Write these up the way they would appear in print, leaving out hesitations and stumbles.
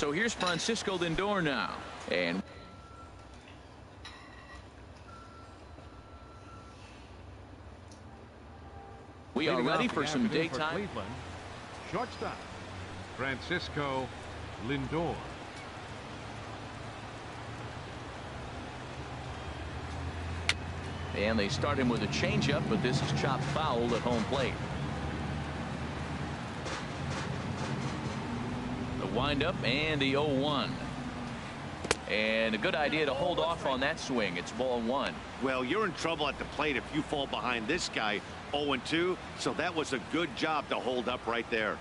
So here's Francisco Lindor now. And we are ready for some daytime. Shortstop, Francisco Lindor. And they start him with a changeup, but this is chopped foul at home plate. The windup and the 0-1. And a good idea to hold off on that swing. It's ball one. Well, you're in trouble at the plate if you fall behind this guy 0-2. So that was a good job to hold up right there.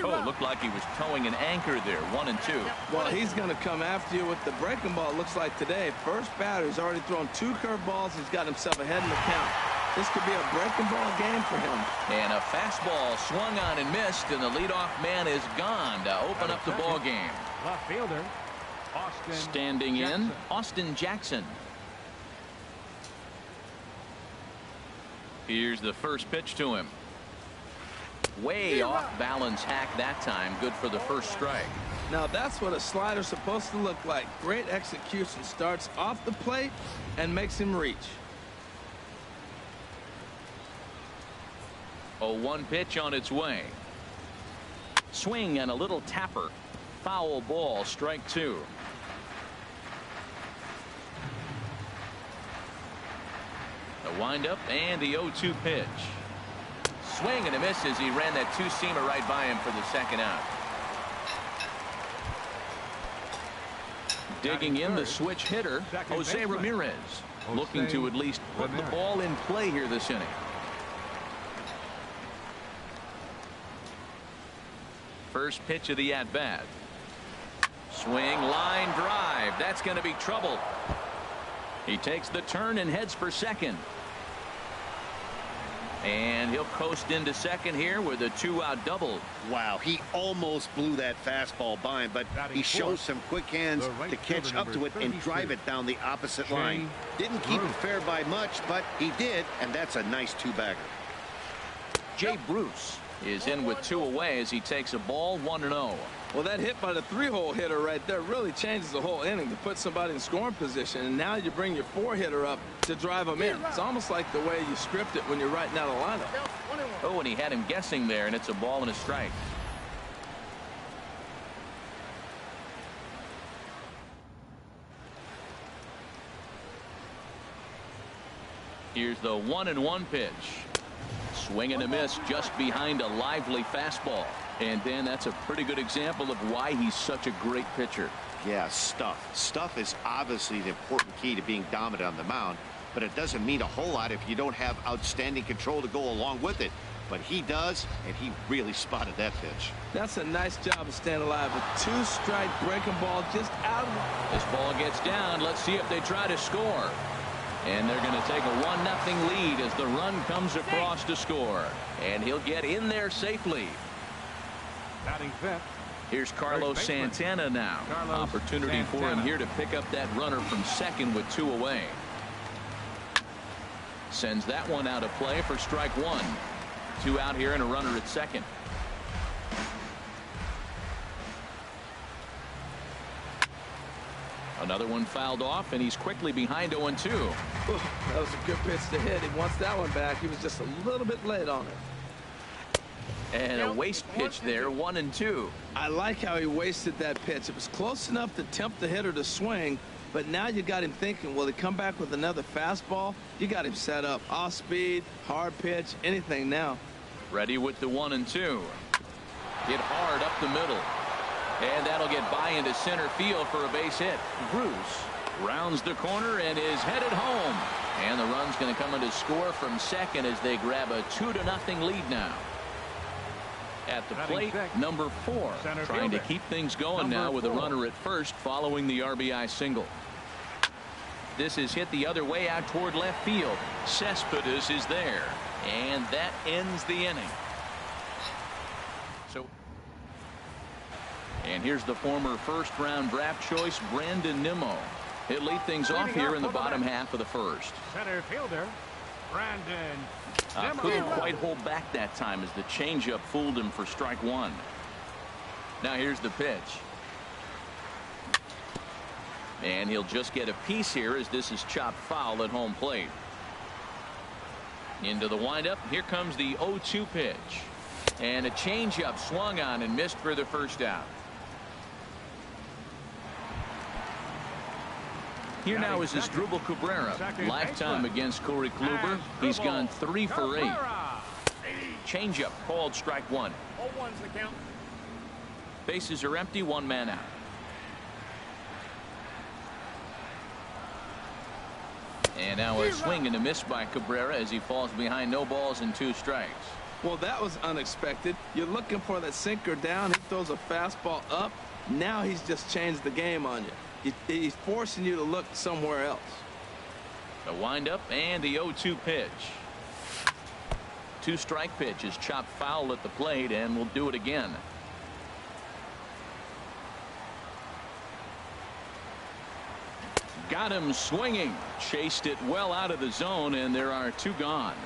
Oh, looked like he was towing an anchor there. 1-2. Well, he's going to come after you with the breaking ball. It looks like today. First batter, he's already thrown 2 curveballs. He's got himself ahead in the count. This could be a breaking ball game for him. And a fastball swung on and missed, and the leadoff man is gone to open up the ball game. Left fielder, Austin Standing Jackson. in, Austin Jackson. Here's the first pitch to him. Way off balance hack that time. Good for the first strike. Now that's what a slider's supposed to look like. Great execution. Starts off the plate and makes him reach. 0-1 pitch on its way. Swing and a little tapper. Foul ball, strike 2. The windup and the 0-2 pitch. Swing and a miss as he ran that two-seamer right by him for the second out. Digging in the switch hitter, Jose Ramirez, looking to at least put the ball in play here this inning. First pitch of the at-bat. Swing, line drive. That's going to be trouble. He takes the turn and heads for second. And he'll coast into second here with a 2-out double. Wow, he almost blew that fastball by him, but he shows some quick hands to catch up to it and drive it down the opposite line. Didn't keep it fair by much, but he did, and that's a nice 2-bagger. Jay Bruce is in with 2 away as he takes a ball 1-0. Well, that hit by the 3-hole hitter right there really changes the whole inning to put somebody in scoring position, and now you bring your 4-hitter up to drive him in. It's almost like the way you script it when you're writing out a lineup. Oh, and he had him guessing there, and it's a ball and a strike. Here's the 1-1 pitch. Swing and a miss just behind a lively fastball. And Dan, that's a pretty good example of why he's such a great pitcher. Yeah, stuff. Stuff is obviously the important key to being dominant on the mound, but it doesn't mean a whole lot if you don't have outstanding control to go along with it. But he does, and he really spotted that pitch. That's a nice job of staying alive. A 2-strike breaking ball just out of it. This ball gets down. Let's see if they try to score. And they're going to take a 1-0 lead as the run comes across to score. And he'll get in there safely. Batting fifth. Here's Carlos Santana now. Opportunity for him here to pick up that runner from second with 2 away. Sends that one out of play for strike 1. 2 out here and a runner at second. Another one fouled off, and he's quickly behind 0-2. That was a good pitch to hit. He wants that one back. He was just a little bit late on it. And a waste pitch there, 1-2. I like how he wasted that pitch. It was close enough to tempt the hitter to swing, but now you got him thinking, will he come back with another fastball? You got him set up. Off speed, hard pitch, anything now. Ready with the 1-2. Hit hard up the middle. And that'll get by into center field for a base hit. Bruce rounds the corner and is headed home. And the run's going to come in to score from second as they grab a 2-0 lead now. At the plate, number 4, trying to keep things going now with a runner at first following the RBI single. This is hit the other way out toward left field. Cespedes is there, and that ends the inning. And here's the former first-round draft choice, Brandon Nimmo. He'll lead things off here in the bottom half of the first. Center fielder, Brandon Nimmo. Couldn't quite hold back that time as the changeup fooled him for strike 1. Now here's the pitch. And he'll just get a piece here as this is chopped foul at home plate. Into the windup. Here comes the 0-2 pitch. And a changeup swung on and missed for the first out. Here now is Asdrubal Cabrera. Lifetime against Corey Kluber. He's gone 3 for 8. Changeup called strike 1. 0-1's the count. Bases are empty. 1 man out. And now a swing and a miss by Cabrera as he falls behind. No balls and 2 strikes. Well, that was unexpected. You're looking for that sinker down. He throws a fastball up. Now he's just changed the game on you. He's forcing you to look somewhere else. The windup and the 0-2 pitch. 2-strike pitch is chopped foul at the plate, and we'll do it again. Got him swinging. Chased it well out of the zone, and there are 2 gone.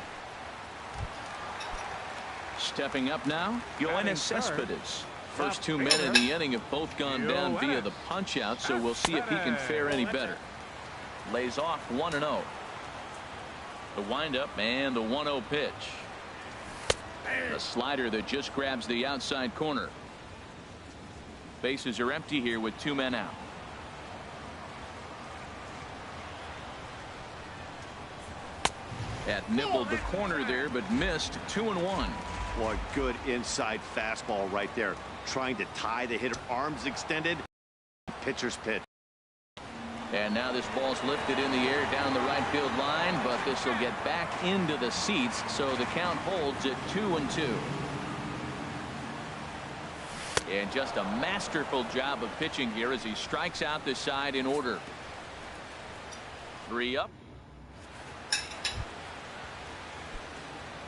Stepping up now, Yoenis Cespedes. First 2 men in the inning have both gone down via the punch out, so we'll see if he can fare any better. Lays off 1-0. The windup and the 1-0 pitch. A slider that just grabs the outside corner. Bases are empty here with 2 men out. That nibbled the corner there, but missed. 2-1. Boy, good inside fastball right there. Trying to tie the hitter. Arms extended. Pitcher's pitch. And now this ball's lifted in the air down the right field line, but this will get back into the seats, so the count holds at 2-2. And just a masterful job of pitching here as he strikes out the side in order. 3 up.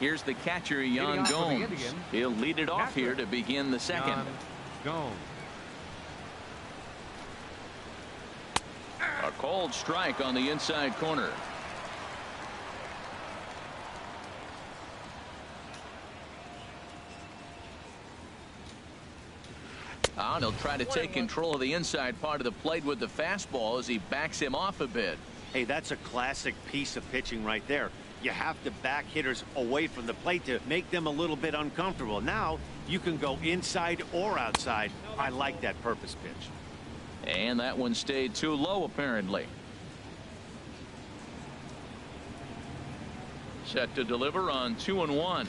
Here's the catcher, Yan Gomes. He'll lead it off here to begin the second. Gomes. A cold strike on the inside corner. And he'll try to take control of the inside part of the plate with the fastball as he backs him off a bit. Hey, that's a classic piece of pitching right there. You have to back hitters away from the plate to make them a little bit uncomfortable. Now you can go inside or outside. I like that purpose pitch. And that one stayed too low, apparently. Set to deliver on 2-1.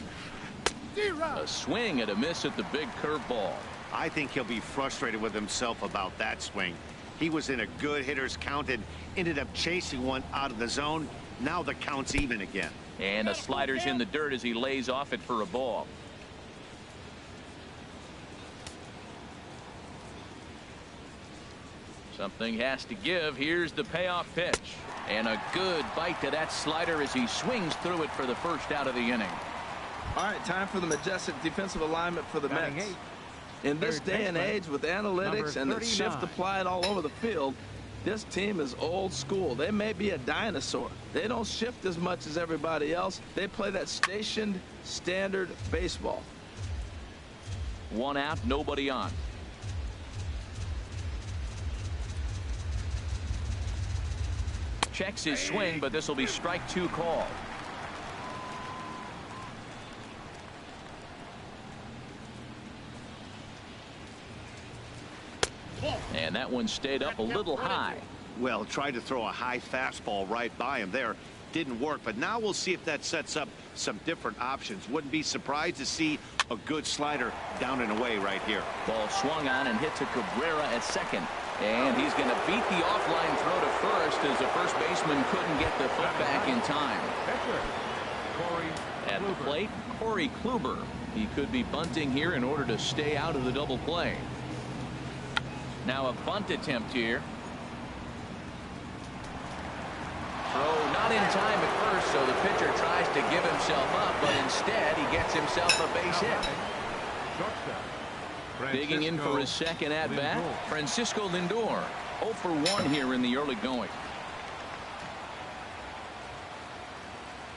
A swing and a miss at the big curveball. I think he'll be frustrated with himself about that swing. He was in a good hitter's count and ended up chasing one out of the zone. Now the count's even again. And a slider's in the dirt as he lays off it for a ball. Something has to give. Here's the payoff pitch. And a good bite to that slider as he swings through it for the first out of the inning. All right, time for the majestic defensive alignment for the Mets. In this day and age with analytics and the shift applied all over the field, this team is old school. They may be a dinosaur. They don't shift as much as everybody else. They play that stationed standard baseball. 1 out, nobody on. Checks his swing, but this will be strike 2 call. And that one stayed up a little high. Well, tried to throw a high fastball right by him there. Didn't work, but now we'll see if that sets up some different options. Wouldn't be surprised to see a good slider down and away right here. Ball swung on and hit to Cabrera at second. And he's going to beat the offline throw to first as the first baseman couldn't get the foot back in time. At the plate, Corey Kluber. He could be bunting here in order to stay out of the double play. Now a bunt attempt here. Throw not in time at first, so the pitcher tries to give himself up, but instead he gets himself a base hit. Digging in for his second at-bat, Francisco Lindor. 0 for 1 here in the early going.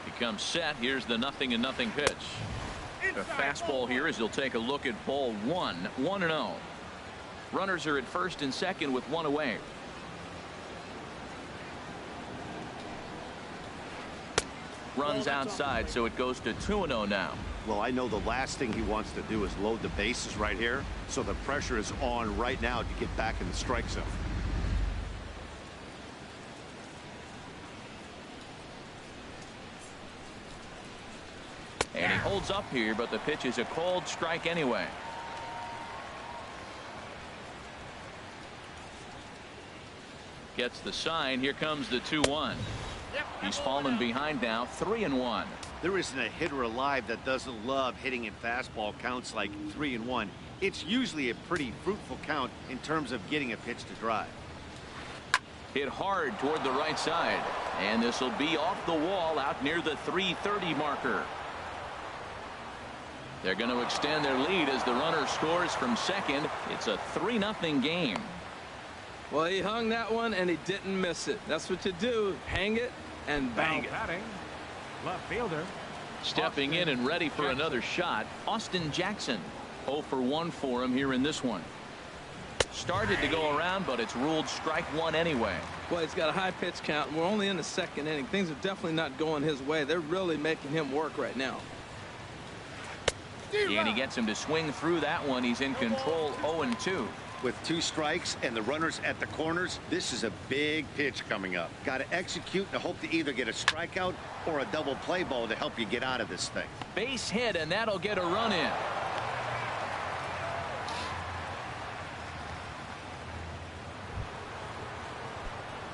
Becomes set. Here's the 0-0 pitch. A fastball here as he'll take a look at ball 1. 1-0. Runners are at first and second with one away. Runs outside, so it goes to 2-0 now. Well, I know the last thing he wants to do is load the bases right here, so the pressure is on right now to get back in the strike zone. And he holds up here, but the pitch is a cold strike anyway. Gets the sign. Here comes the 2-1. He's fallen behind now, 3-1. There isn't a hitter alive that doesn't love hitting in fastball counts like 3-1. It's usually a pretty fruitful count in terms of getting a pitch to drive. Hit hard toward the right side, and this will be off the wall out near the 330 marker. They're going to extend their lead as the runner scores from second. It's a 3-0 game. Well, he hung that one and he didn't miss it. That's what you do. Hang it and bang it. Batting, left fielder. Stepping in and ready for another shot, Austin Jackson. 0 for 1 for him here in this one. Started to go around, but it's ruled strike one anyway. Well, he's got a high pitch count. We're only in the second inning. Things are definitely not going his way. They're really making him work right now. And he gets him to swing through that one. He's in control, 0-2. With 2 strikes and the runners at the corners, this is a big pitch coming up. Got to execute and hope to either get a strikeout or a double play ball to help you get out of this thing. Base hit, and that'll get a run in.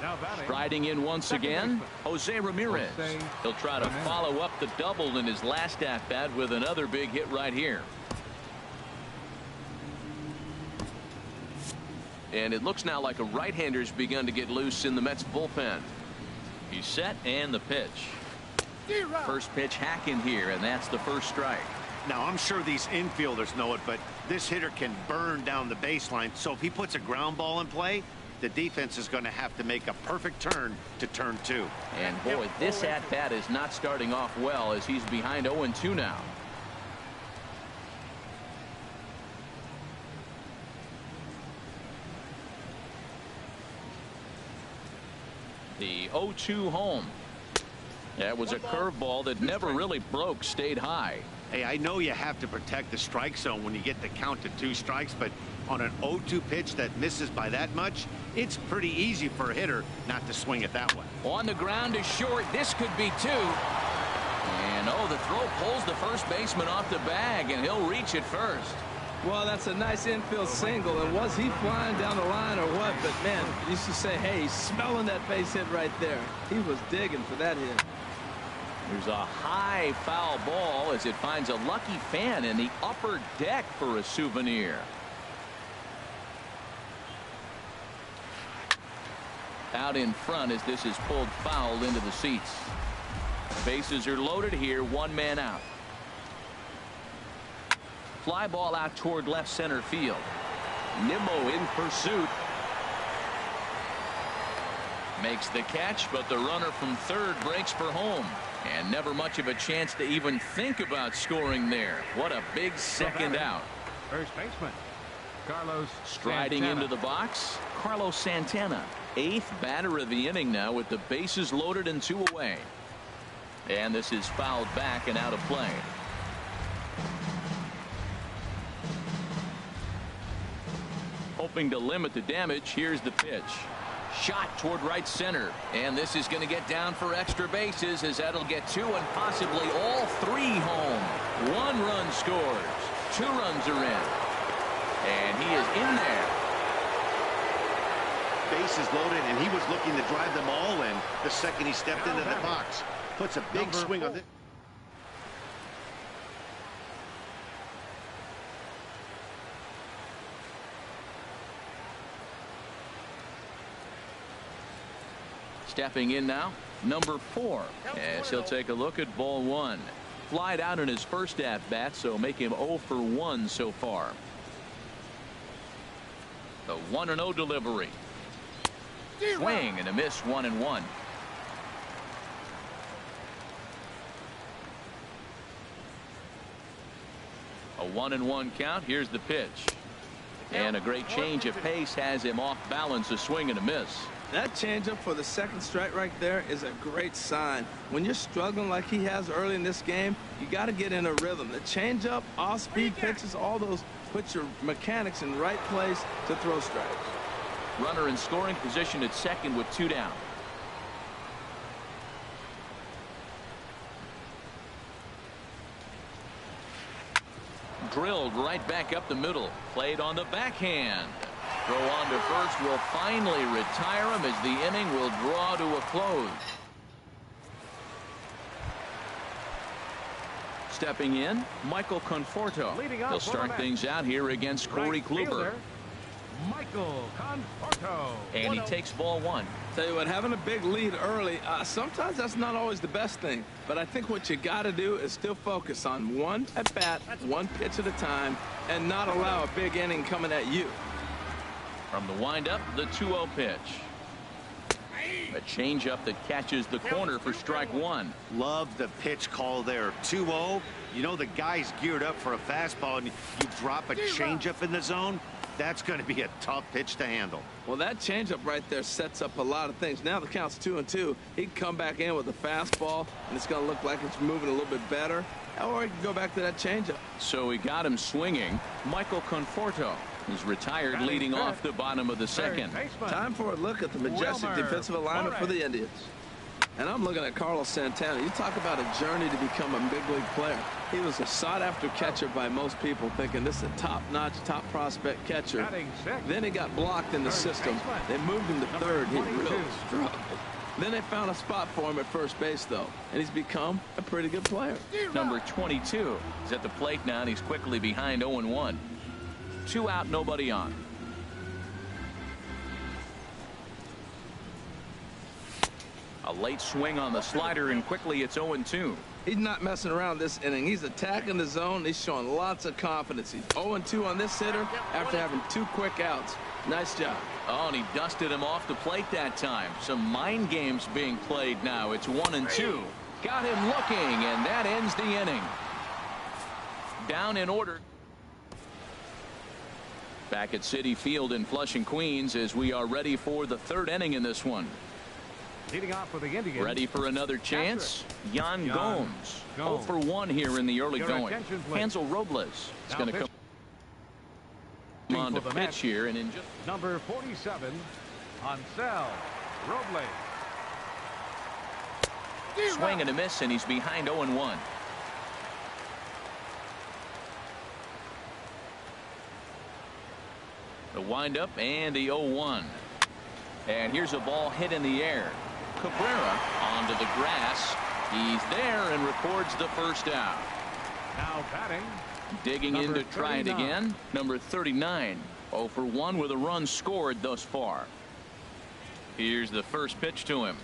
Now batting. Striding in once again, Jose Ramirez. He'll try to follow up the double in his last at-bat with another big hit right here. And it looks now like a right-hander's begun to get loose in the Mets bullpen. He's set, and the pitch. First pitch hack in here, and that's the first strike. Now, I'm sure these infielders know it, but this hitter can burn down the baseline. So if he puts a ground ball in play, the defense is going to have to make a perfect turn to turn 2. And boy, this at-bat is not starting off well as he's behind 0-2 now. The 0-2 home. That was a curveball that never really broke, stayed high. Hey, I know you have to protect the strike zone when you get the count to 2 strikes, but on an 0-2 pitch that misses by that much, it's pretty easy for a hitter not to swing it that way. On the ground is short. This could be 2. And oh, the throw pulls the first baseman off the bag, and he'll reach it first. Well, that's a nice infield single. And was he flying down the line or what? But, man, you used to say, hey, he's smelling that base hit right there. He was digging for that hit. There's a high foul ball as it finds a lucky fan in the upper deck for a souvenir. Out in front as this is pulled foul into the seats. Bases are loaded here, 1 man out. Fly ball out toward left center field. Nimmo in pursuit. Makes the catch, but the runner from third breaks for home. And never much of a chance to even think about scoring there. What a big second out. First baseman, Carlos Striding Santana. into the box, Carlos Santana. 8th batter of the inning now with the bases loaded and 2 away. And this is fouled back and out of play. Hoping to limit the damage, here's the pitch. Shot toward right center, and this is going to get down for extra bases as that'll get 2 and possibly all 3 home. 1 run scores. 2 runs are in. And he is in there. Bases loaded, and he was looking to drive them all in the second he stepped into the box. Puts a big swing on it. Stepping in now, number 4, as he'll take a look at ball 1. Flied out in his first at-bat, so make him 0 for 1 so far. The 1-0 delivery. Swing and a miss, 1-1. A 1-1 count. Here's the pitch. And a great change of pace has him off balance, a swing and a miss. That changeup for the second strike right there is a great sign. When you're struggling like he has early in this game, you got to get in a rhythm. The changeup, off-speed pitches, all those put your mechanics in the right place to throw strikes. Runner in scoring position at second with 2 down. Drilled right back up the middle. Played on the backhand. Throw on to first will finally retire him as the inning will draw to a close. Stepping in, Michael Conforto. He'll start things out here against Corey Kluber. Michael Conforto. And he takes ball 1. Tell you what, having a big lead early, sometimes that's not always the best thing. But I think what you got to do is still focus on one at bat, one pitch at a time, and not allow a big inning coming at you. From the windup, the 2-0 pitch. A changeup that catches the corner for strike 1. Love the pitch call there. 2-0. You know the guy's geared up for a fastball, and you drop a changeup in the zone. That's going to be a tough pitch to handle. Well, that changeup right there sets up a lot of things. Now the count's 2-2. He can come back in with a fastball, and it's going to look like it's moving a little bit better. Or he can go back to that changeup. So he got him swinging. Michael Conforto is retired, leading off the bottom of the second. Time for a look at the majestic defensive alignment for the Indians. And I'm looking at Carlos Santana. You talk about a journey to become a big league player. He was a sought-after catcher by most people, thinking this is a top-notch, top prospect catcher. Then he got blocked in the system. They moved him to third. He really struggled. Then they found a spot for him at first base, though, and he's become a pretty good player. Number 22 is at the plate now, and he's quickly behind 0-1. 2 out, nobody on. A late swing on the slider, and quickly it's 0-2. He's not messing around this inning. He's attacking the zone. He's showing lots of confidence. He's 0-2 on this hitter after having 2 quick outs. Nice job. Oh, and he dusted him off the plate that time. Some mind games being played now. It's 1-2. Got him looking, and that ends the inning. Down in order. Back at Citi Field in Flushing, Queens, as we are ready for the 3rd inning in this one. Leading off for the Indians. Ready for another chance? Yan Gomes. 0 for 1 here in the early going. Hansel Robles is going to come on to pitch here, and in just number 47, Hansel Robles. Swing and a miss, and he's behind 0-1. The windup and the 0-1. And here's a ball hit in the air. Cabrera onto the grass. He's there and records the first out. Now batting. Digging in to try it again. Number 39. 0 for 1 with a run scored thus far. Here's the first pitch to him.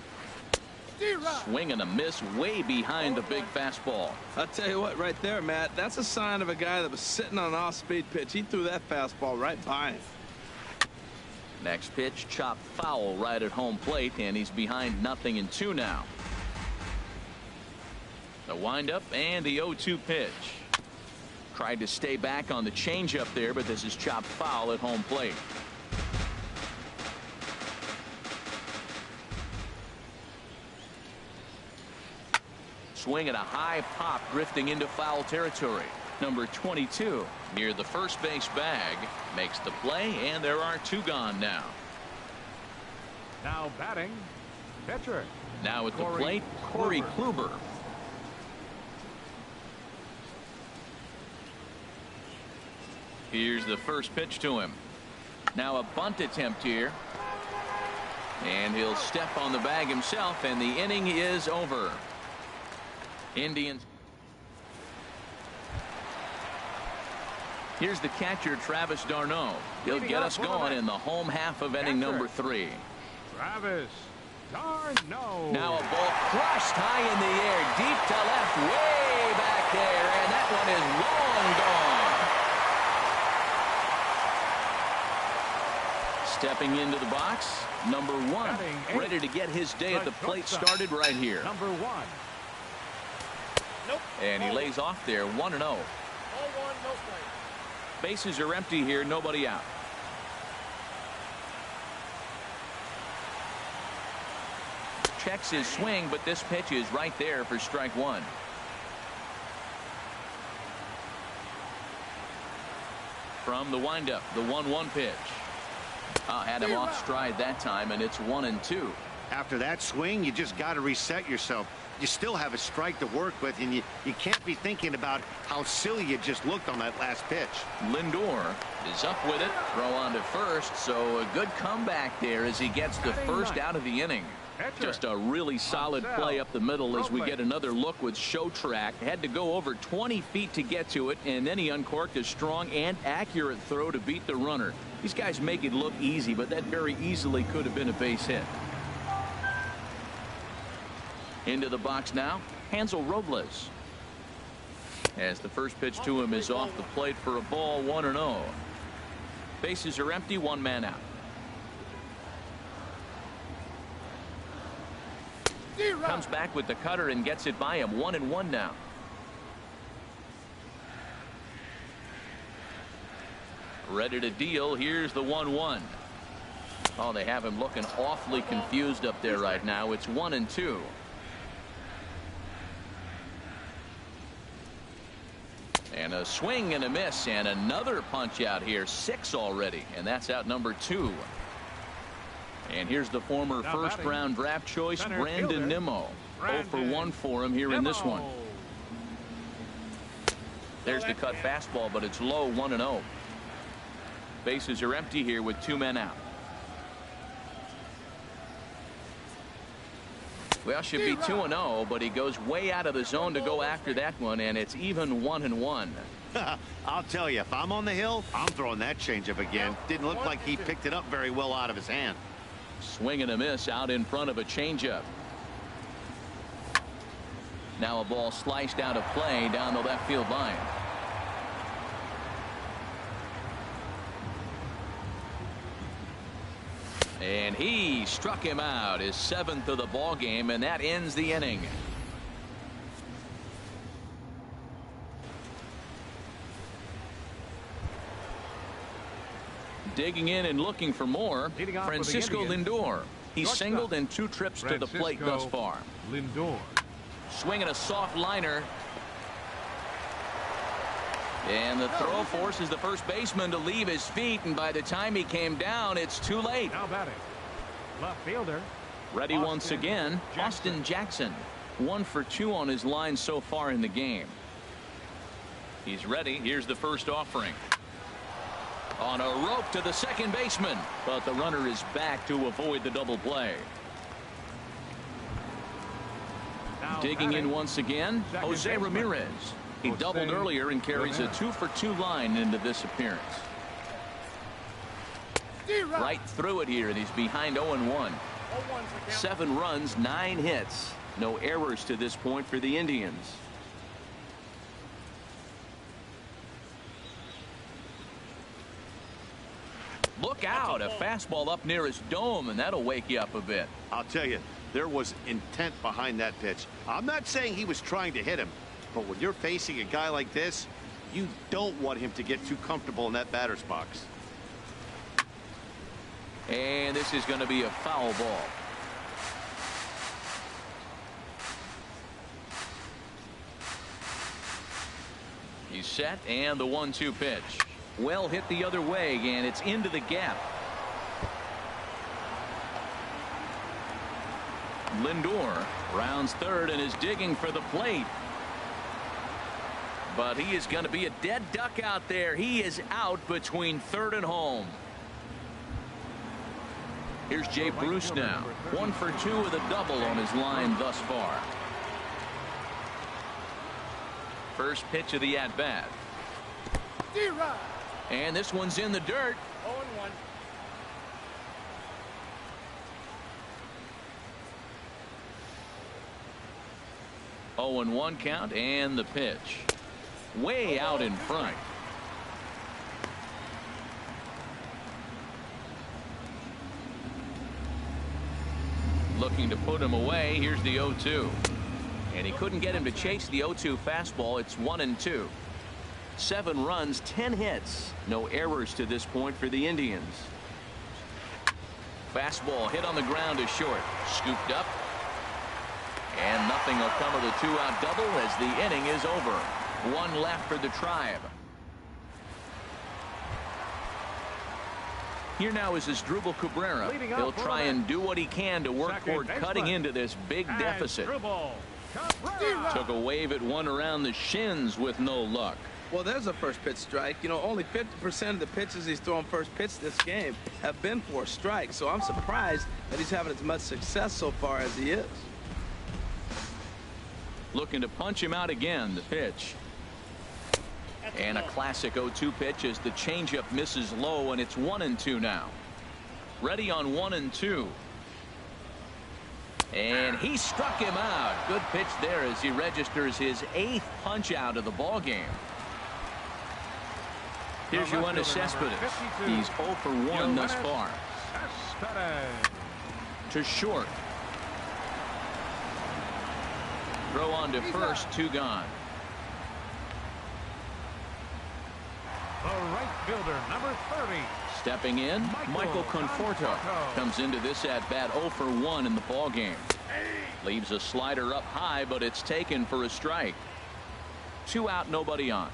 Swing and a miss way behind the big fastball. I'll tell you what, right there, Matt, that's a sign of a guy that was sitting on an off-speed pitch. He threw that fastball right by him. Next pitch, chopped foul right at home plate, and he's behind 0-2 now. The windup and the 0-2 pitch. Tried to stay back on the changeup there, but this is chopped foul at home plate. Swing at a high pop, drifting into foul territory. Number 22 near the first base bag makes the play, and there are 2 gone now. Now batting, pitcher. Now at the plate, Corey Kluber. Here's the first pitch to him. Now a bunt attempt here. And he'll step on the bag himself, and the inning is over. Indians. Here's the catcher, Travis d'Arnaud. He'll get us going in the home half of inning number 3. Travis d'Arnaud. Now a ball crushed high in the air, deep to left, way back there, and that one is long gone. Stepping into the box, number 1, ready to get his day at the plate started right here. Number 1. Nope. And he lays off there, 1-0. Ball 1, no strike. Bases are empty here, nobody out. checks his swing, but this pitch is right there for strike one. From the windup, the 1-1 pitch. Had him off stride that time, and it's 1-2. After that swing, you just got to reset yourself. You still have a strike to work with, and you can't be thinking about how silly you just looked on that last pitch. Lindor is up with it. Throw on to first, so a good comeback there as he gets the first out of the inning. Just a really solid play up the middle as we get another look with Show Track. Had to go over 20 feet to get to it, and then he uncorked a strong and accurate throw to beat the runner. These guys make it look easy, but that very easily could have been a base hit. Into the box now, Hansel Robles. As the first pitch to him is off the plate for a ball, 1-0. Bases are empty, one man out. Comes back with the cutter and gets it by him. 1-1 now. Ready to deal. Here's the 1-1. Oh, they have him looking awfully confused up there right now. It's 1-2. And a swing and a miss, and another punch out here. 6 already, and that's out number 2. And here's the former first-round draft choice, Brandon Nimmo. 0 for 1 for him here in this one. There's the cut fastball, but it's low, 1-0. Bases are empty here with 2 men out. Well, should be 2-0, but he goes way out of the zone to go after that one, and it's even 1-1. I'll tell you, if I'm on the hill, I'm throwing that changeup again. Didn't look like he picked it up very well out of his hand. Swing and a miss out in front of a changeup. Now a ball sliced out of play down the left field line. And he struck him out, his 7th of the ball game, and that ends the inning. Digging in and looking for more, Francisco Lindor. He's singled in 2 trips to the plate thus far. Lindor. Swinging a soft liner. And the throw forces the first baseman to leave his feet, and by the time he came down, it's too late. Now batting, left fielder. Ready once again, Austin Jackson. 1 for 2 on his line so far in the game. He's ready. Here's the first offering. On a rope to the second baseman, but the runner is back to avoid the double play. Now Digging in batting, once again, Jose baseman. Ramirez. He doubled earlier and carries a 2 for 2 line into this appearance. Right through it here, and he's behind 0-1. 7 runs, 9 hits. No errors to this point for the Indians. Look out, a fastball up near his dome, and that'll wake you up a bit. I'll tell you, there was intent behind that pitch. I'm not saying he was trying to hit him, but when you're facing a guy like this, you don't want him to get too comfortable in that batter's box. And this is going to be a foul ball. He's set, and the 1-2 pitch. Well hit the other way, and it's into the gap. Lindor rounds third and is digging for the plate. But he is going to be a dead duck out there. He is out between third and home. Here's Jay Bruce now. 1 for 2 with a double on his line thus far. First pitch of the at-bat. And this one's in the dirt. 0-1. 0-1 count, and the pitch. Way out in front. Looking to put him away. Here's the 0-2. And he couldn't get him to chase the 0-2 fastball. It's 1-2. 7 runs, 10 hits. No errors to this point for the Indians. Fastball hit on the ground to short. Scooped up. And nothing will come of the two-out double as the inning is over. One left for the Tribe. Here now is Asdrubal Cabrera. He'll try and do what he can to work toward cutting into this big deficit. Took a wave at one around the shins with no luck. Well, there's a first pitch strike. You know, only 50% of the pitches he's throwing first pitch this game have been for a strike. So I'm surprised that he's having as much success so far as he is. Looking to punch him out again. The pitch. And a classic 0-2 pitch as the changeup misses low, and it's 1-2 now. Ready on 1-2. And he struck him out. Good pitch there as he registers his 8th punch out of the ball game. Here's Yoenis Cespedes. He's 0 for 1 thus far. To short. Throw on to first, 2 gone. The right fielder, number 30. Stepping in, Michael Conforto comes into this at bat 0 for 1 in the ball game. Leaves a slider up high, but it's taken for a strike. 2 out, nobody on.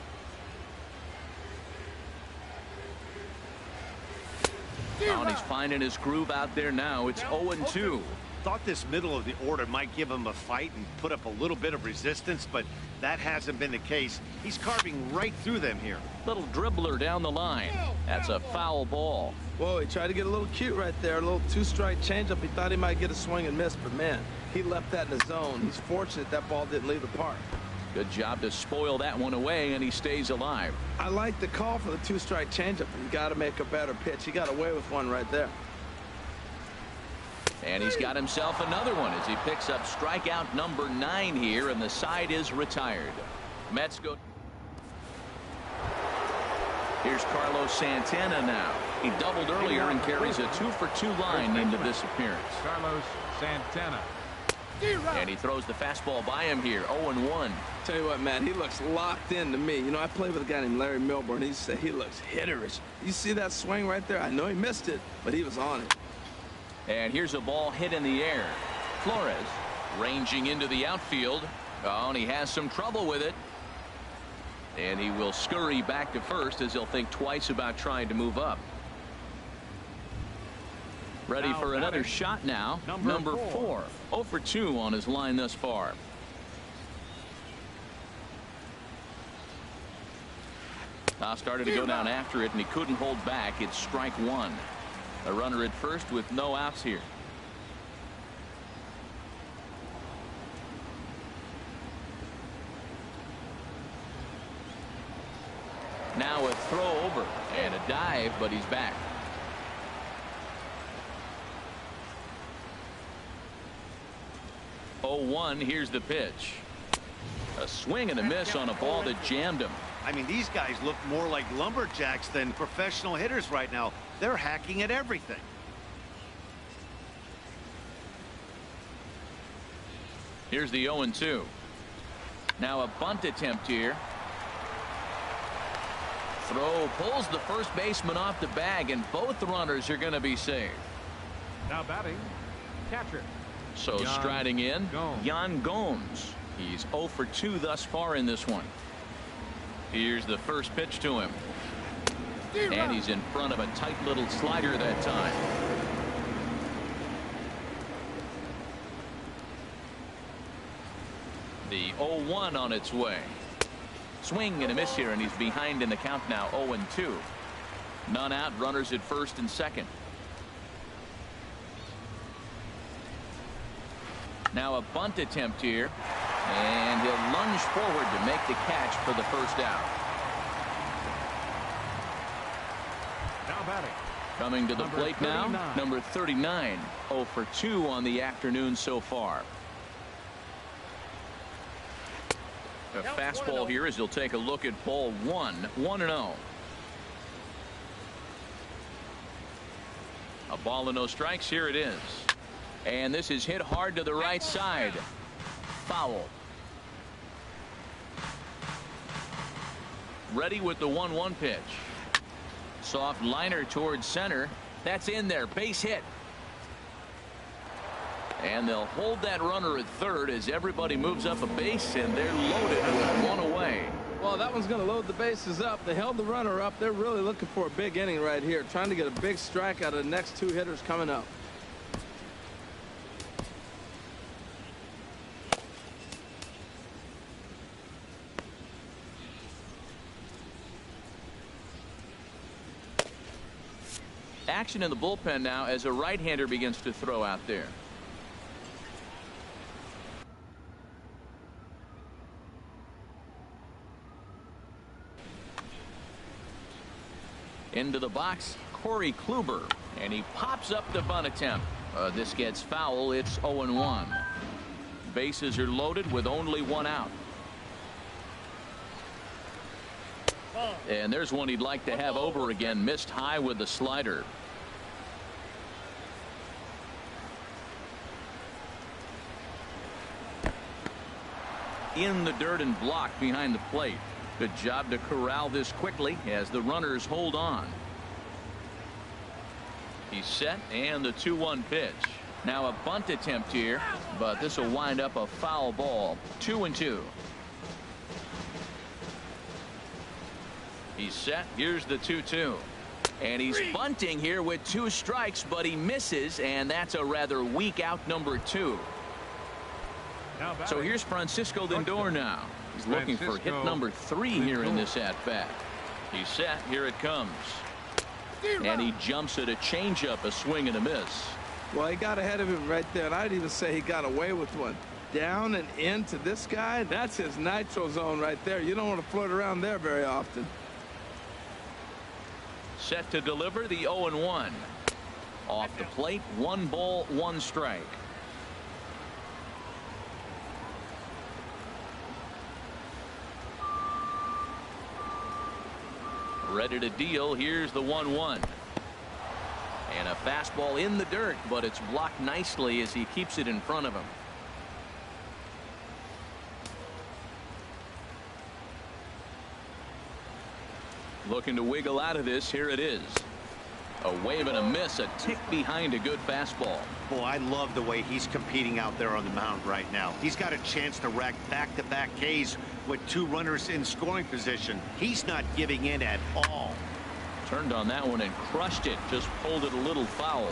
Oh, he's finding his groove out there now. It's 0-2. Thought this middle of the order might give him a fight and put up a little bit of resistance, but that hasn't been the case. He's carving right through them here. Little dribbler down the line. That's a foul ball. Whoa, he tried to get a little cute right there. A little 2-strike changeup. He thought he might get a swing and miss, but man, he left that in the zone. He's fortunate that ball didn't leave the park. Good job to spoil that one away, and he stays alive. I like the call for the 2-strike changeup. You got to make a better pitch. He got away with one right there. And he's got himself another one as he picks up strikeout number 9 here, and the side is retired. Mets go. Here's Carlos Santana now. He doubled earlier and carries a 2-for-2 line into this appearance. Carlos Santana. And he throws the fastball by him here. 0-1. Tell you what, man, he looks locked in to me. You know, I played with a guy named Larry Milburn. He said he looks hitterish. You see that swing right there? I know he missed it, but he was on it. And here's a ball hit in the air. Flores ranging into the outfield. Oh, and he has some trouble with it. And he will scurry back to first as he'll think twice about trying to move up. Ready Now for another batting. shot now. Number 4. 0 for 2 on his line thus far. Started to go down after it, and he couldn't hold back. It's strike 1. A runner at first with no outs here. Now a throw over and a dive, but he's back. Oh, 1. Here's the pitch. A swing and a miss on a ball that jammed him. I mean, these guys look more like lumberjacks than professional hitters right now. They're hacking at everything. Here's the 0-2. Now a bunt attempt here. Throw pulls the first baseman off the bag, and both runners are going to be saved. Now batting, catcher. So Yan striding in, Gomes. Yan Gomes. He's 0 for 2 thus far in this one. Here's the first pitch to him. And he's in front of a tight little slider that time. The 0-1 on its way. Swing and a miss here, and he's behind in the count now. 0-2. None out, runners at first and second. Now a bunt attempt here, and he'll lunge forward to make the catch for the first out. Now batting. Coming to the Number plate now, 39. number 39. 0 for 2 on the afternoon so far. A fastball here as he'll take a look at ball 1. 1-0. A ball and no strikes. Here it is. And this is hit hard to the right side. Foul. Ready with the 1-1 pitch. Soft liner towards center. That's in there. Base hit. And they'll hold that runner at third as everybody moves up a base, and they're loaded with one away. Well, that one's going to load the bases up. They held the runner up. They're really looking for a big inning right here, trying to get a big strike out of the next two hitters coming up. Action in the bullpen now as a right-hander begins to throw out there. Into the box, Corey Kluber, and he pops up the bunt attempt. This gets foul. It's 0-1. Bases are loaded with only one out. And there's one he'd like to have over again. Missed high with the slider. In the dirt and blocked behind the plate. Good job to corral this quickly as the runners hold on. He's set, and the 2-1 pitch. Now a bunt attempt here, but this will wind up a foul ball. 2-2. He's set. Here's the 2-2. And he's bunting here with 2 strikes, but he misses, and that's a rather weak out number 2. So here's Francisco Lindor now. He's looking for hit number 3 here in this at-bat. He's set. Here it comes. And he jumps at a changeup, a swing and a miss. Well, he got ahead of him right there, and I'd even say he got away with one. Down and into this guy, that's his nitro zone right there. You don't want to float around there very often. Set to deliver the 0-1. Off the plate, 1 ball, 1 strike. Ready to deal. Here's the 1-1. And a fastball in the dirt, but it's blocked nicely as he keeps it in front of him. Looking to wiggle out of this. Here it is. A wave and a miss, a tick behind a good fastball. Boy, I love the way he's competing out there on the mound right now. He's got a chance to rack back-to-back Ks with 2 runners in scoring position. He's not giving in at all. Turned on that one and crushed it. Just pulled it a little foul.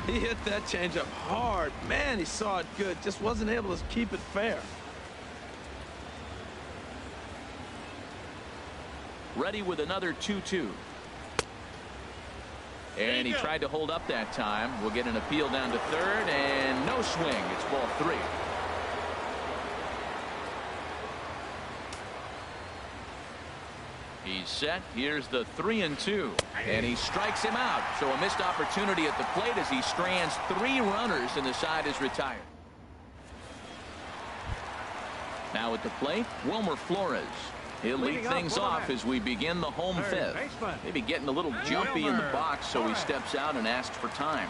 He hit that changeup hard. Man, he saw it good. Just wasn't able to keep it fair. Ready with another 2-2. And he tried to hold up that time. We'll get an appeal down to third, and no swing. It's ball 3. He's set. Here's the 3-2. And he strikes him out. So a missed opportunity at the plate as he strands 3 runners, and the side is retired. Now at the plate, Wilmer Flores. He'll lead things off as we begin the home 5th. Maybe getting a little jumpy in the box, so he steps out and asks for time.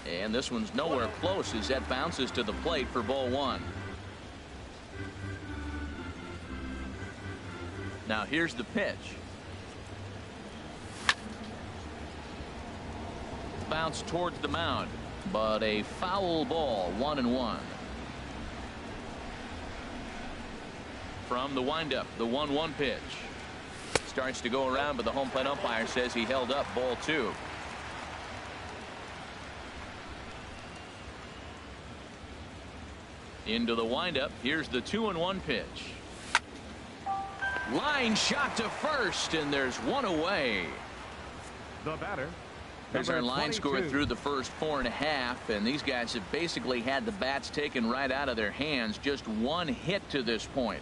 And this one's nowhere close as that bounces to the plate for ball 1. Now here's the pitch. Bounce towards the mound, but a foul ball. 1-1. From the windup, the 1-1 pitch. Starts to go around, but the home plate umpire says he held up. Ball 2. Into the windup. Here's the 2-1 pitch. Line shot to first, and there's one away. The batter. There's our line score through the first 4.5, and these guys have basically had the bats taken right out of their hands. Just 1 hit to this point.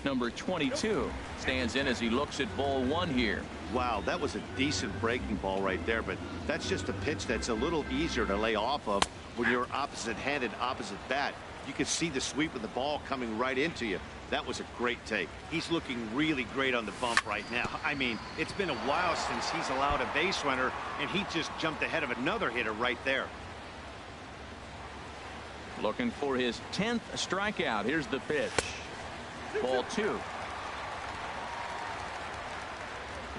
Number 22 stands in as he looks at ball 1 here. Wow, that was a decent breaking ball right there, but that's just a pitch that's a little easier to lay off of when you're opposite-handed, opposite bat. You can see the sweep of the ball coming right into you. That was a great take. He's looking really great on the bump right now. I mean, it's been a while since he's allowed a base runner, and he just jumped ahead of another hitter right there. Looking for his 10th strikeout. Here's the pitch. Ball 2.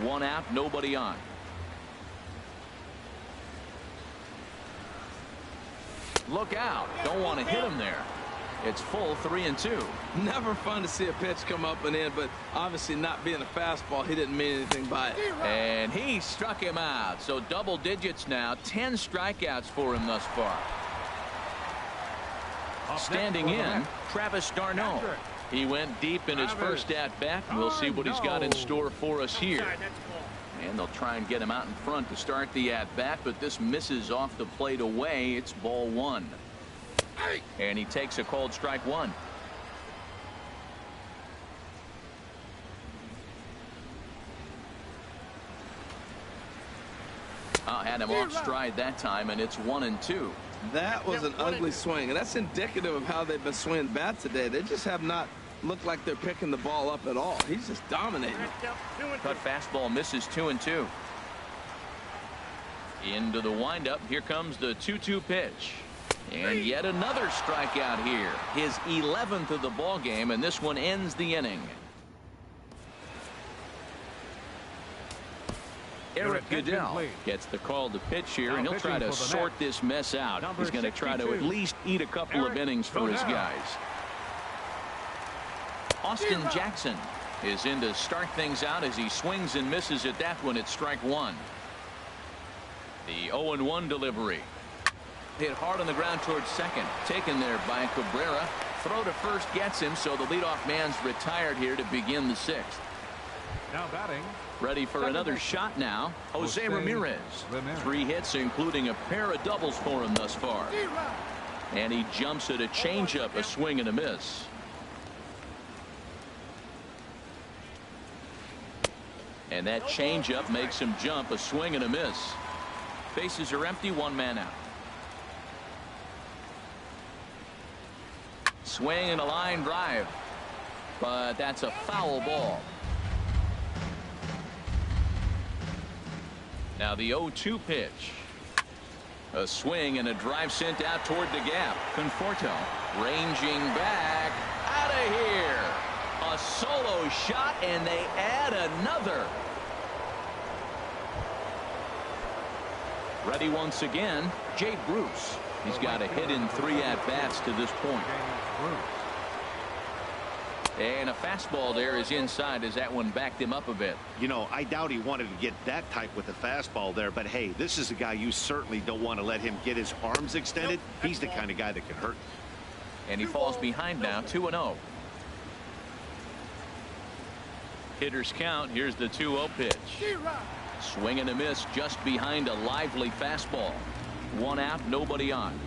1 out, nobody on. Look out. Don't want to hit him there. It's full 3-2. Never fun to see a pitch come up and in, but obviously not being a fastball, he didn't mean anything by it. And he struck him out. So double digits now. 10 strikeouts for him thus far. Standing in, Travis d'Arnaud. He went deep in his first at-bat. We'll see what he's got in store for us here. And they'll try and get him out in front to start the at-bat, but this misses off the plate away. It's ball 1. And he takes a called strike 1. Had him off stride that time, and it's 1-2. That was an ugly swing, and that's indicative of how they've been swinging bats today. They just have not looked like they're picking the ball up at all. He's just dominating. Cut fastball misses 2-2. Into the windup. Here comes the 2-2 pitch. And yet another strikeout here. His 11th of the ball game, and this one ends the inning. Eric Goodell gets the call to pitch here, and he'll try to sort this mess out. He's going to try to at least eat a couple of innings for his guys. Austin Jackson is in to start things out as he swings and misses at that one at strike 1. The 0-1 delivery. Hit hard on the ground towards second. Taken there by Cabrera. Throw to first gets him, so the leadoff man's retired here to begin the 6th. Now batting. Ready for another shot now. Jose Ramirez. 3 hits, including a pair of doubles for him thus far. And he jumps at a changeup, a swing and a miss. And that changeup makes him jump, a swing and a miss. Bases are empty, 1 man out. Swing and a line drive, but that's a foul ball. Now the 0-2 pitch. A swing and a drive sent out toward the gap. Conforto ranging back out of here. A solo shot, and they add another. Ready once again, Jay Bruce. He's got a hit in 3 at-bats to this point. And a fastball there is inside as that one backed him up a bit. You know, I doubt he wanted to get that type with a fastball there, but hey, this is a guy you certainly don't want to let him get his arms extended. He's the kind of guy that can hurt. And he falls behind now, 2-0. Hitters count. Here's the 2-0 pitch. Swing and a miss just behind a lively fastball. 1 out, nobody on.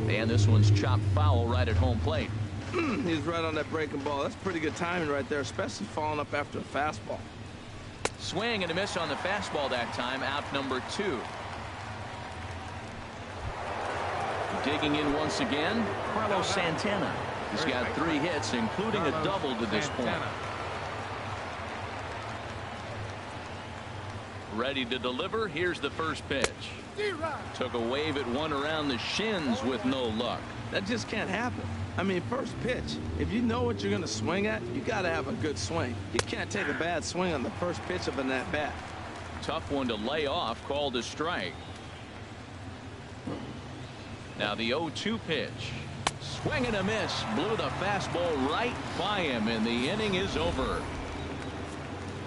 And this one's chopped foul right at home plate. He's right on that breaking ball. That's pretty good timing right there, especially falling up after a fastball. Swing and a miss on the fastball that time. Out number 2. Digging in once again, Carlos Santana. He's got 3 hits, including a double to this point. Ready to deliver. Here's the first pitch. Took a wave at one around the shins with no luck. That just can't happen. I mean, first pitch, if you know what you're going to swing at, you got to have a good swing. You can't take a bad swing on the first pitch of an at-bat. Tough one to lay off, called a strike. Now the 0-2 pitch. Swing and a miss. Blew the fastball right by him, and the inning is over.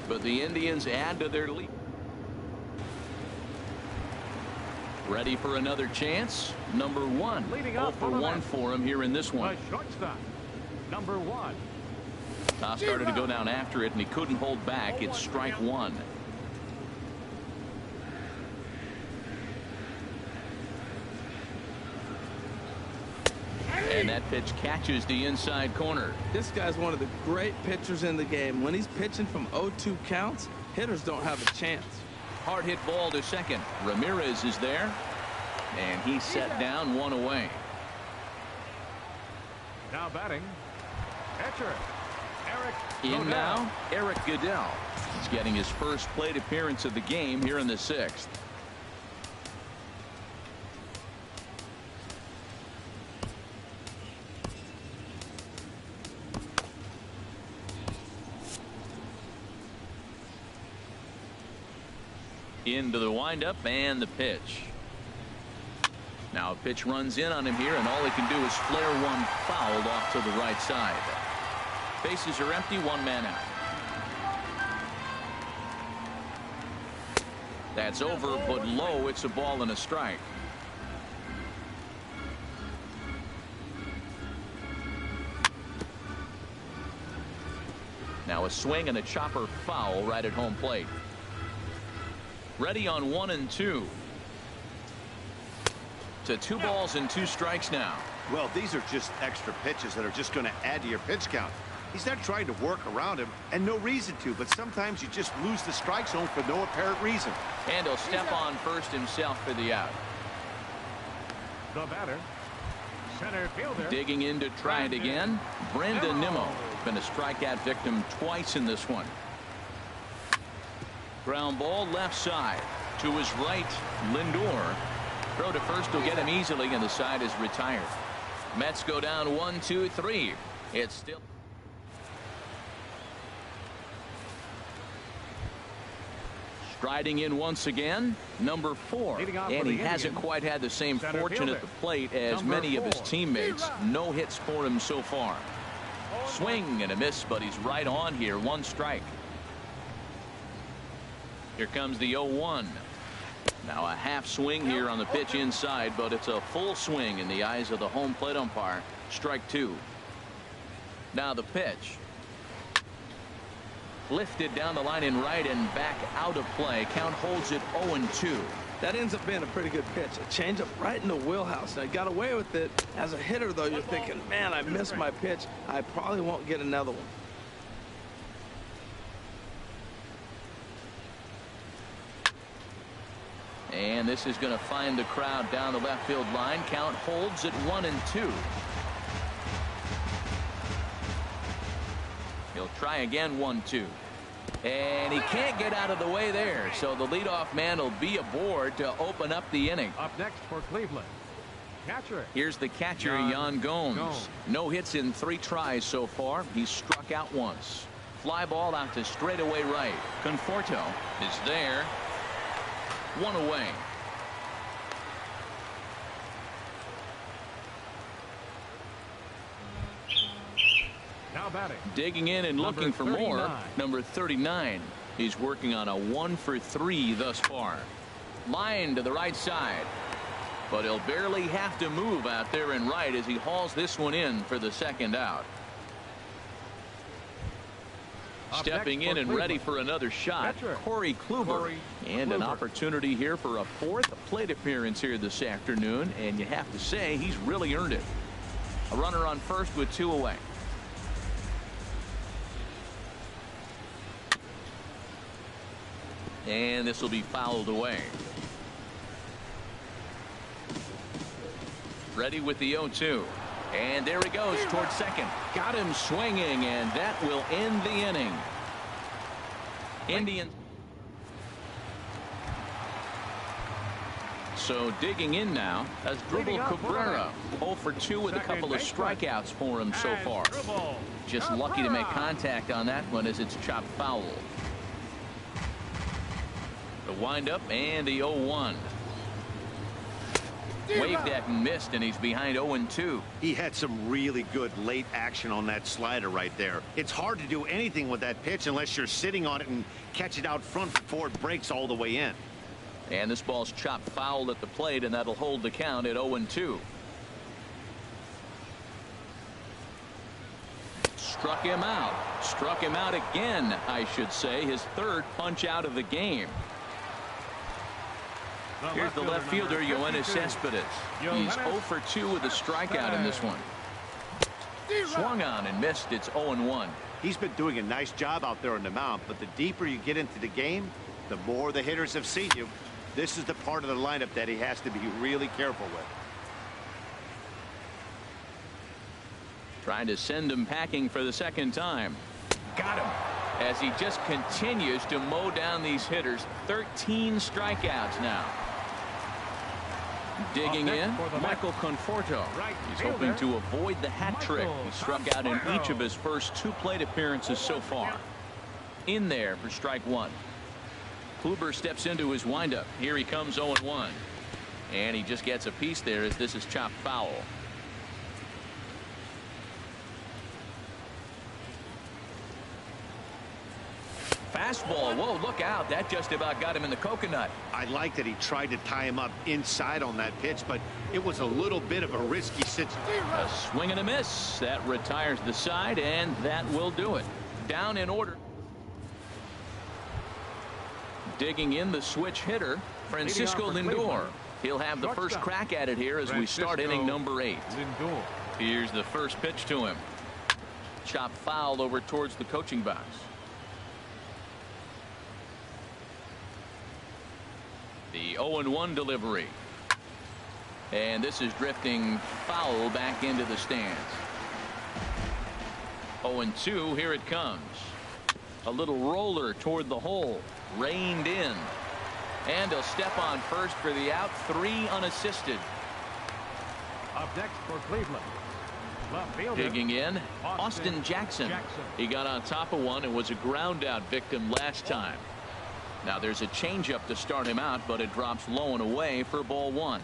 But the Indians add to their lead. Ready for another chance. Number 1. 0 for 1 for him here in this one. Shortstop, number 1. Started to go down after it, and he couldn't hold back. It's strike 1. And that pitch catches the inside corner. This guy's one of the great pitchers in the game. When he's pitching from 0-2 counts, hitters don't have a chance. Hard hit ball to second. Ramirez is there, and he's set down, 1 away. Now batting, catcher, Eric In Goodell. now, Eric Goodell. He's getting his first plate appearance of the game here in the 6th. Into the windup and the pitch. Now a pitch runs in on him here, and all he can do is flare one fouled off to the right side. Bases are empty, 1 man out. That's over, but low. It's a ball and a strike. Now a swing and a chopper foul right at home plate. Ready on 1 and 2. To 2 balls and 2 strikes now. Well, these are just extra pitches that are just going to add to your pitch count. He's not trying to work around him, and no reason to, but sometimes you just lose the strike zone for no apparent reason. And he'll step on first himself for the out. The batter, center fielder. Digging in to try it again. Brandon Nimmo. Been a strikeout victim twice in this one. Ground ball left side. To his right, Lindor. Throw to first will get him easily, and the side is retired. Mets go down 1-2-3. It's still. Striding in once again, number 4. And he hasn't quite had the same fortune at the plate as many of his teammates. No hits for him so far. Swing and a miss, but he's right on here. 1 strike. Here comes the 0-1. Now a half swing here on the pitch inside, but it's a full swing in the eyes of the home plate umpire. Strike 2. Now the pitch. Lifted down the line in right and back out of play. Count holds it 0-2. That ends up being a pretty good pitch. A changeup right in the wheelhouse. Now, he got away with it. As a hitter, though, you're thinking, man, I missed my pitch. I probably won't get another one. And this is going to find the crowd down the left field line. Count holds at 1-2. He'll try again, 1-2. And he can't get out of the way there. So the leadoff man will be aboard to open up the inning. Up next for Cleveland, catcher. Here's the catcher, Yan Gomes. No hits in 3 tries so far. He's struck out once. Fly ball out to straightaway right. Conforto is there. 1 away. Now batting. Digging in and Number looking for more. 39. Number 39. He's working on a 1 for 3 thus far. Line to the right side. But he'll barely have to move out there in right as he hauls this one in for the 2nd out. Up Stepping next in for and Cleveland, ready for another shot, catcher, Corey Kluber. And an Kluber. opportunity here for a 4th plate appearance here this afternoon. And you have to say he's really earned it. A runner on first with 2 away. And this will be fouled away. Ready with the 0-2. And there he goes towards second. Got him swinging, and that will end the inning. Indians. So digging in now, Asdrubal Cabrera. 0 for 2 with a couple of strikeouts for him so far. Just lucky to make contact on that one as it's chopped foul. The windup and the 0-1. Waved at and missed, and he's behind 0-2. He had some really good late action on that slider right there. It's hard to do anything with that pitch unless you're sitting on it and catch it out front before it breaks all the way in. And this ball's chopped foul at the plate, and that'll hold the count at 0-2. Struck him out. Struck him out again, I should say. His 3rd punch out of the game. Here's the left fielder, Yoenis Cespedes. He's 0 for 2 with a strikeout in this one. Swung on and missed. It's 0-1. He's been doing a nice job out there on the mound, but the deeper you get into the game, the more the hitters have seen you. This is the part of the lineup that he has to be really careful with. Trying to send him packing for the second time. Got him. As he just continues to mow down these hitters. 13 strikeouts now. Digging in, Michael Conforto. He's hoping to avoid the hat trick. He struck out in each of his first 2 plate appearances so far. In there for strike 1. Kluber steps into his windup. Here he comes 0-1. And he just gets a piece there as this is chopped foul. Fastball. Whoa, look out. That just about got him in the coconut. I like that he tried to tie him up inside on that pitch, but it was a little bit of a risky situation. A swing and a miss. That retires the side, and that will do it. Down in order. Digging in the switch hitter, Francisco Lindor. He'll have the first crack at it here as we start inning number 8. Lindor. Here's the first pitch to him. Chop foul over towards the coaching box. The 0-1 delivery. And this is drifting foul back into the stands. 0-2. Here it comes. A little roller toward the hole. Reined in. And he'll step on first for the out. 3 unassisted. Up next for Cleveland. Left fielder. Digging in, Austin Jackson. He got on top of one and was a ground out victim last time. Now there's a changeup to start him out, but it drops low and away for ball 1.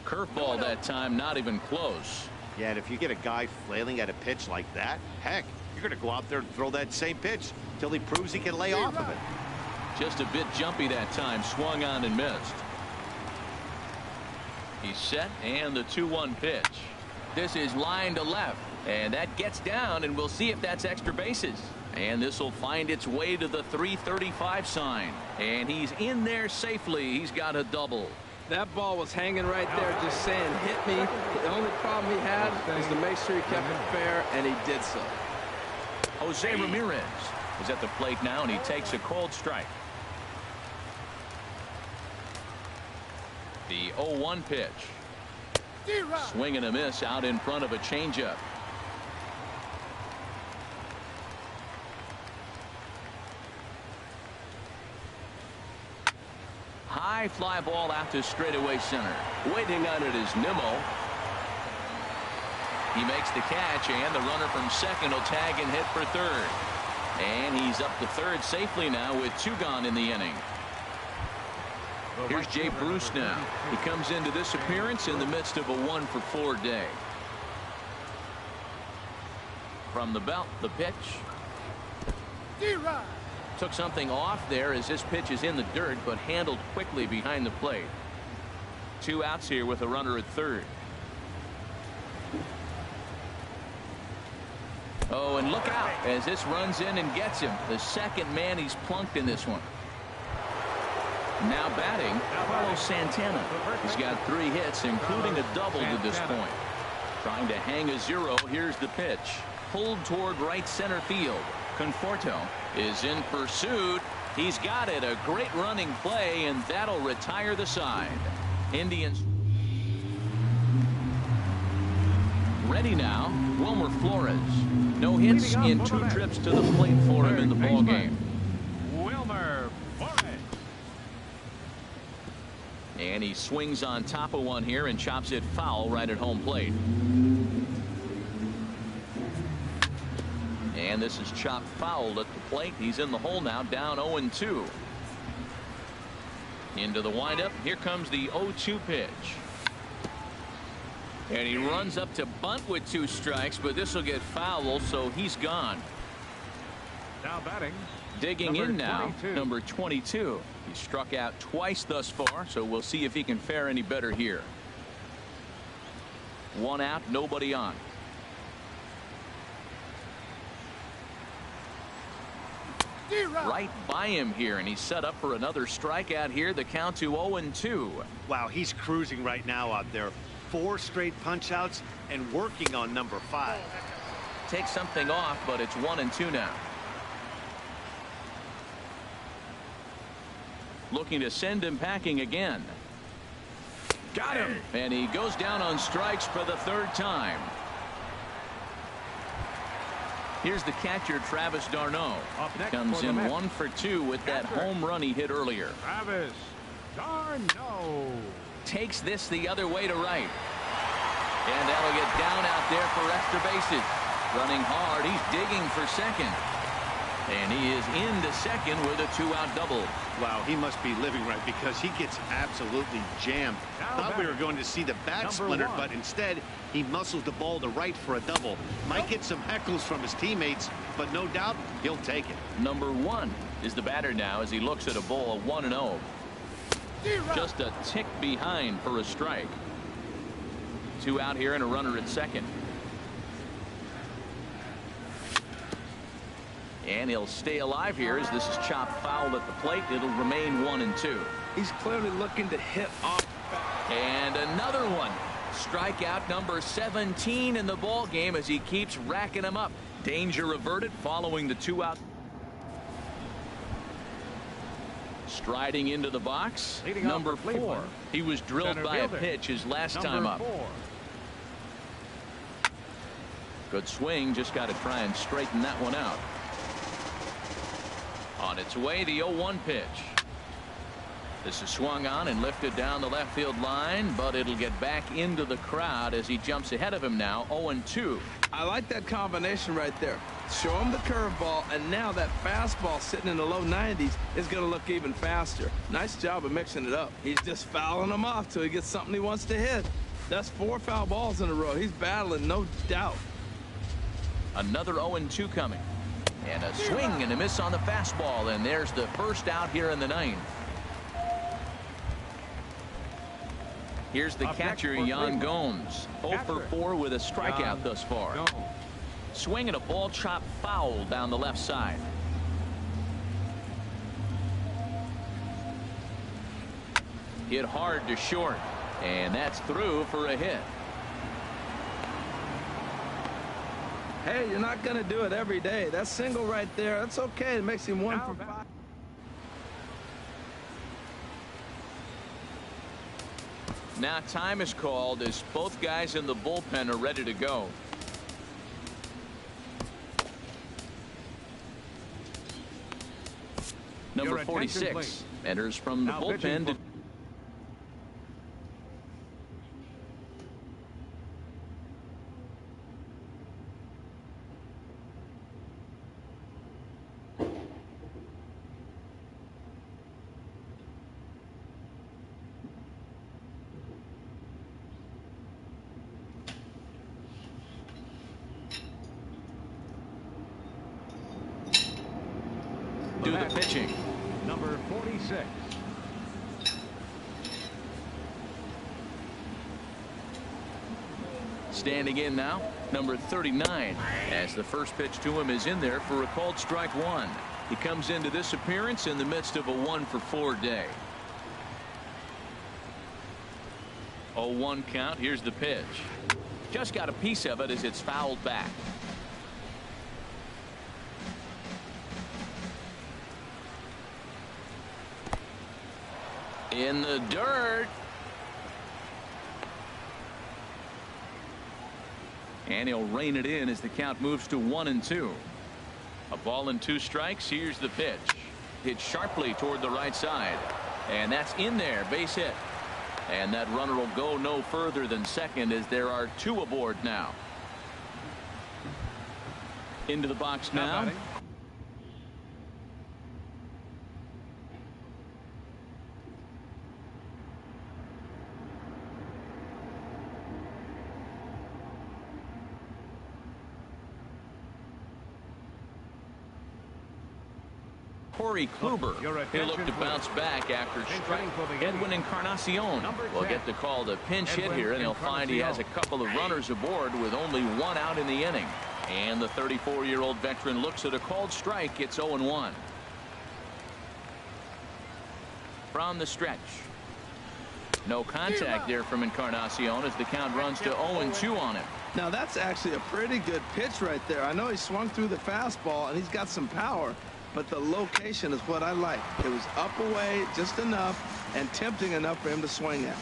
Curveball that time, not even close. Yeah, and if you get a guy flailing at a pitch like that, heck, you're going to go out there and throw that same pitch till he proves he can lay off of it. Just a bit jumpy that time, swung on and missed. He's set, and the 2-1 pitch. This is line to left, and that gets down, and we'll see if that's extra bases. And this will find its way to the 335 sign. And he's in there safely. He's got a double. That ball was hanging right there just saying hit me. The only problem he had was to make sure he kept it fair, and he did so. Jose Ramirez is at the plate now, and he takes a cold strike. The 0-1 pitch. Swing and a miss out in front of a changeup. High fly ball out to straightaway center. Waiting on it is Nimmo. He makes the catch, and the runner from second will tag and hit for third. And he's up to third safely now with 2 gone in the inning. Here's Jay Bruce now. He comes into this appearance in the midst of a 1-for-4 day. From the belt, the pitch. Took something off there as this pitch is in the dirt, but handled quickly behind the plate. 2 outs here with a runner at third. Oh, and look out as this runs in and gets him. The second man he's plunked in this one. Now batting, Carlos Santana. He's got 3 hits, including a double to this point. Trying to hang a 0. Here's the pitch. Pulled toward right center field. Conforto is in pursuit. He's got it. A great running play, and that'll retire the side. Indians ready now. Wilmer Flores. No hits in 2 trips to the plate for him in the ball game. Wilmer Flores. And he swings on top of one here and chops it foul right at home plate. And this is chopped foul at the plate. He's in the hole now, down 0-2. Into the windup. Here comes the 0-2 pitch. And he runs up to bunt with 2 strikes, but this will get foul, so he's gone. Now batting. Digging in now, number 22. He struck out twice thus far, so we'll see if he can fare any better here. 1 out, nobody on. Right by him here, and he's set up for another strikeout here. The count to 0-2. Wow, he's cruising right now out there. 4 straight punch outs and working on number 5. Takes something off, but it's 1-2 now. Looking to send him packing again. Got him. And he goes down on strikes for the third time. Here's the catcher, Travis d'Arnaud. Comes in 1 for 2 with that home run he hit earlier. Travis d'Arnaud takes this the other way to right. And that'll get down out there for extra bases. Running hard. He's digging for second. And he is into second with a 2-out double. Wow, he must be living right because he gets absolutely jammed. Thought we were going to see the bat splintered, but instead he muscles the ball to right for a double. Might get some heckles from his teammates, but no doubt he'll take it. Number 1 is the batter now as he looks at a ball, 1-0. Just a tick behind for a strike. 2 out here and a runner at second. And he'll stay alive here as this is chopped foul at the plate. It'll remain 1-2. He's clearly looking to hit off. And another one. Strikeout number 17 in the ball game as he keeps racking them up. Danger averted following the 2-out. Striding into the box, number 4. He was drilled by a pitch his last time up. Good swing. Just got to try and straighten that one out. On its way, the 0-1 pitch. This is swung on and lifted down the left field line, but it'll get back into the crowd as he jumps ahead of him now. 0-2. I like that combination right there. Show him the curveball, and now that fastball sitting in the low 90s is going to look even faster. Nice job of mixing it up. He's just fouling them off till he gets something he wants to hit. That's 4 foul balls in a row. He's battling, no doubt. Another 0-2 coming. And a swing and a miss on the fastball, and there's the first out here in the 9th. Here's the catcher, Yan Gomes. 0 for 4 with a strikeout thus far. Swing and a ball chopped foul down the left side. Hit hard to short, and that's through for a hit. Hey, you're not going to do it every day. That single right there, that's okay. It makes him 1 for 5. Now time is called as both guys in the bullpen are ready to go. Number 46 enters from the bullpen to do the pitching. Number 46. Standing in now, number 39, as the first pitch to him is in there for a called strike 1. He comes into this appearance in the midst of a 1 for 4 day. 0-1 count. Here's the pitch. Just got a piece of it as it's fouled back. In the dirt. And he'll rein it in as the count moves to 1-2. A ball and 2 strikes. Here's the pitch. Hit sharply toward the right side. And that's in there. Base hit. And that runner will go no further than second as there are 2 aboard now. Into the box now. Corey Kluber. He'll look to bounce back after strike. Edwin Encarnacion will get the call to pinch hit here, and he'll find he has a couple of runners aboard with only 1 out in the inning. And the 34-year-old veteran looks at a called strike. It's 0-1. From the stretch. No contact there from Encarnacion as the count runs to 0-2 on him. Now that's actually a pretty good pitch right there. I know he swung through the fastball and he's got some power, but the location is what I like. It was up away just enough and tempting enough for him to swing at.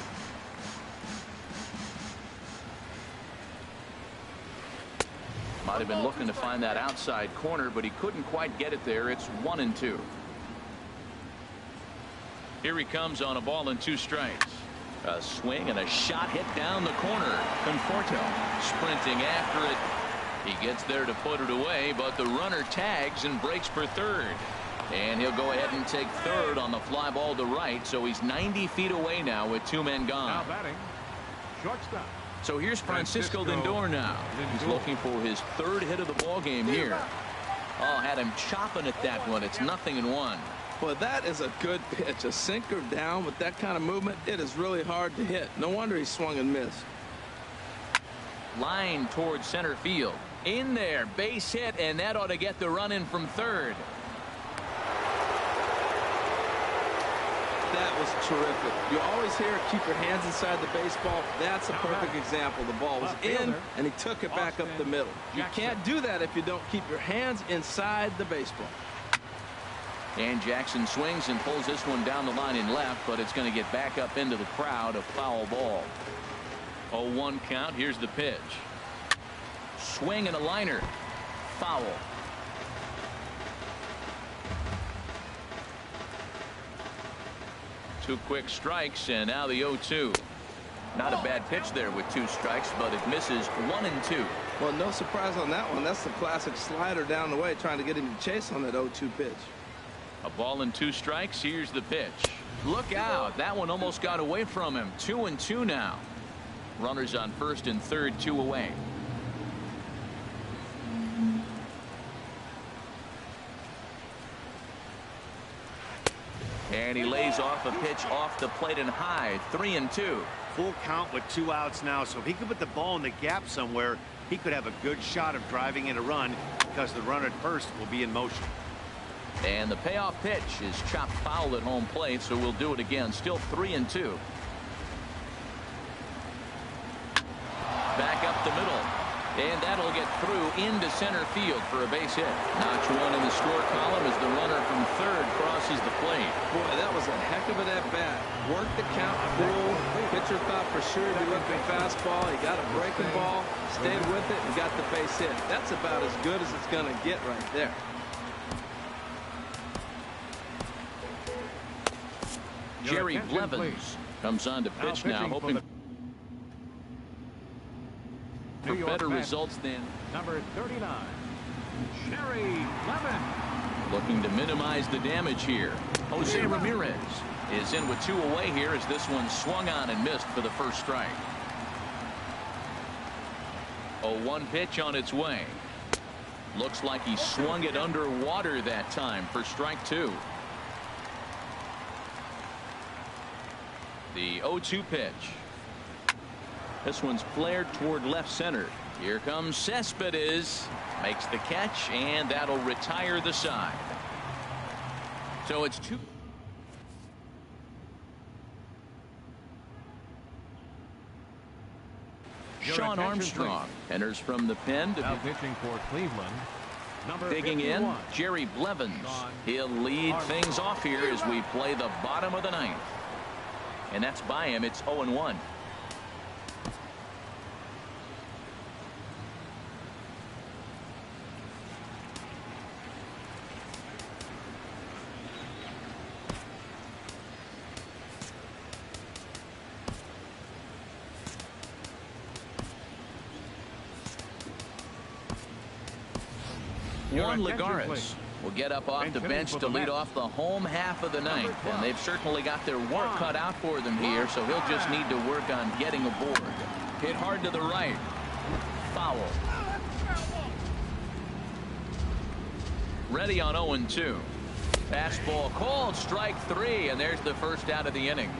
Might have been looking to find that outside corner, but he couldn't quite get it there. It's 1-2. Here he comes on a ball and 2 strikes. A swing and a shot hit down the corner. Conforto sprinting after it. He gets there to put it away, but the runner tags and breaks for third. And he'll go ahead and take third on the fly ball to right, so he's 90 feet away now with 2 men gone. Now batting, shortstop. So here's Francisco Lindor now. He's looking for his 3rd hit of the ball game here. Oh, had him chopping at that one. It's 0-1. Well, that is a good pitch. A sinker down with that kind of movement, it is really hard to hit. No wonder he swung and missed. Line towards center field. In there, base hit, and that ought to get the run in from third. That was terrific. You always hear keep your hands inside the baseball. That's a perfect example. The ball was in, and he took it back up the middle. You can't do that if you don't keep your hands inside the baseball. And Jackson swings and pulls this one down the line in left, but it's going to get back up into the crowd. A foul ball. 0-1 count. Here's the pitch. Swing and a liner. Foul. Two quick strikes, and now the 0-2. Not a bad pitch there with 2 strikes, but it misses 1-2. Well, no surprise on that one. That's the classic slider down the way, trying to get him to chase on that 0-2 pitch. A ball and 2 strikes. Here's the pitch. Look out. That one almost got away from him. 2-2 now. Runners on first and third, 2 away. And he lays off a pitch off the plate and high. 3-2. Full count with 2 outs now, so if he could put the ball in the gap somewhere, he could have a good shot of driving in a run because the runner at first will be in motion. And the payoff pitch is chopped foul at home plate, so we'll do it again. Still 3-2. Back up the middle. And that'll get through into center field for a base hit. Notch 1 in the score column as the runner from third crosses the plate. Boy, that was a heck of an at-bat. Worked the count full. Pitcher thought for sure he'd be looking fastball. He got a breaking ball, stayed with it, and got the base hit. That's about as good as it's going to get right there. Jerry Blevins comes on to pitch now, hoping for better results than number 39, Jerry Blevins. Looking to minimize the damage here. Jose Ramirez is in with 2 away here as this one swung on and missed for the first strike. 0-1 pitch on its way. Looks like he swung it underwater that time for strike 2. The 0-2 pitch. This one's flared toward left center. Here comes Cespedes. Makes the catch, and that'll retire the side. So it's 2. Sean Armstrong enters from the pen to now pitching for Cleveland. Number digging 51. in, Jerry Blevins. He'll lead things off here as we play the bottom of the 9th. And that's by him. It's 0-1. Juan Lagares will get up off the bench to lead off the home half of the 9th, and they've certainly got their work cut out for them here, so he'll just need to work on getting aboard. Hit hard to the right. Foul. Ready on 0-2. Fastball called, strike 3, and there's the first out of the inning.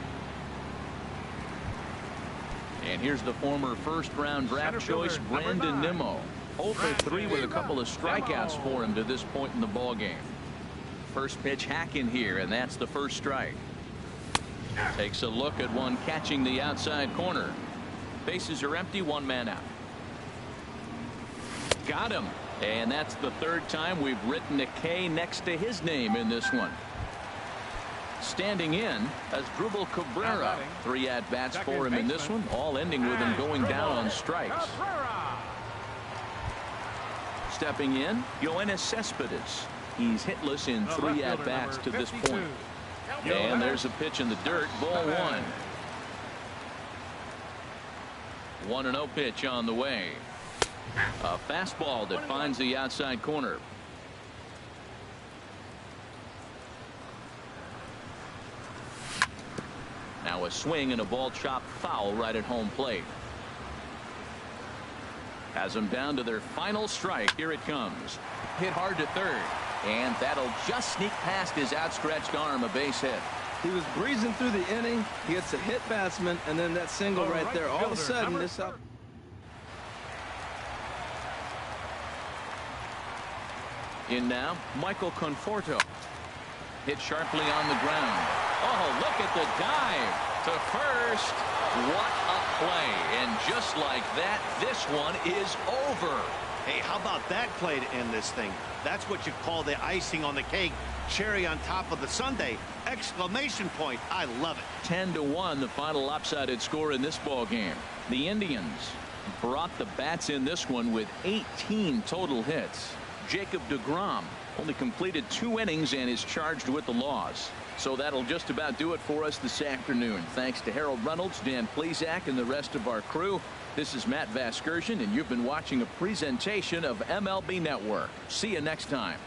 And here's the former first-round draft choice, Brandon Nimmo. 0 for 3 with a couple of strikeouts for him to this point in the ball game. First pitch hacking here, and that's the first strike. Takes a look at one catching the outside corner. Bases are empty, 1 man out. Got him, and that's the 3rd time we've written a K next to his name in this one. Standing in as Asdrubal Cabrera. 3 at-bats for him in this one, all ending with him going down on strikes. stepping in, Yoenis Cespedes. He's hitless in 3 at-bats to this point. And there's a pitch in the dirt, ball 1. 1-0 pitch on the way. A fastball that finds the outside corner. Now a swing and a ball chopped foul right at home plate. Has them down to their final strike. Here it comes. Hit hard to third. And that'll just sneak past his outstretched arm, a base hit. He was breezing through the inning. He gets a hit batsman, and then that single right there. All of a sudden, this up. In now, Michael Conforto. Hit sharply on the ground. Oh, look at the dive to first. What a play. And just like that, this one is over. Hey, how about that play to end this thing? That's what you call the icing on the cake. Cherry on top of the sundae. Exclamation point. I love it. 10-1, the final lopsided score in this ball game. The Indians brought the bats in this one with 18 total hits. Jacob deGrom only completed 2 innings and is charged with the loss. So that'll just about do it for us this afternoon. Thanks to Harold Reynolds, Dan Plesac, and the rest of our crew. This is Matt Vasgersian, and you've been watching a presentation of MLB Network. See you next time.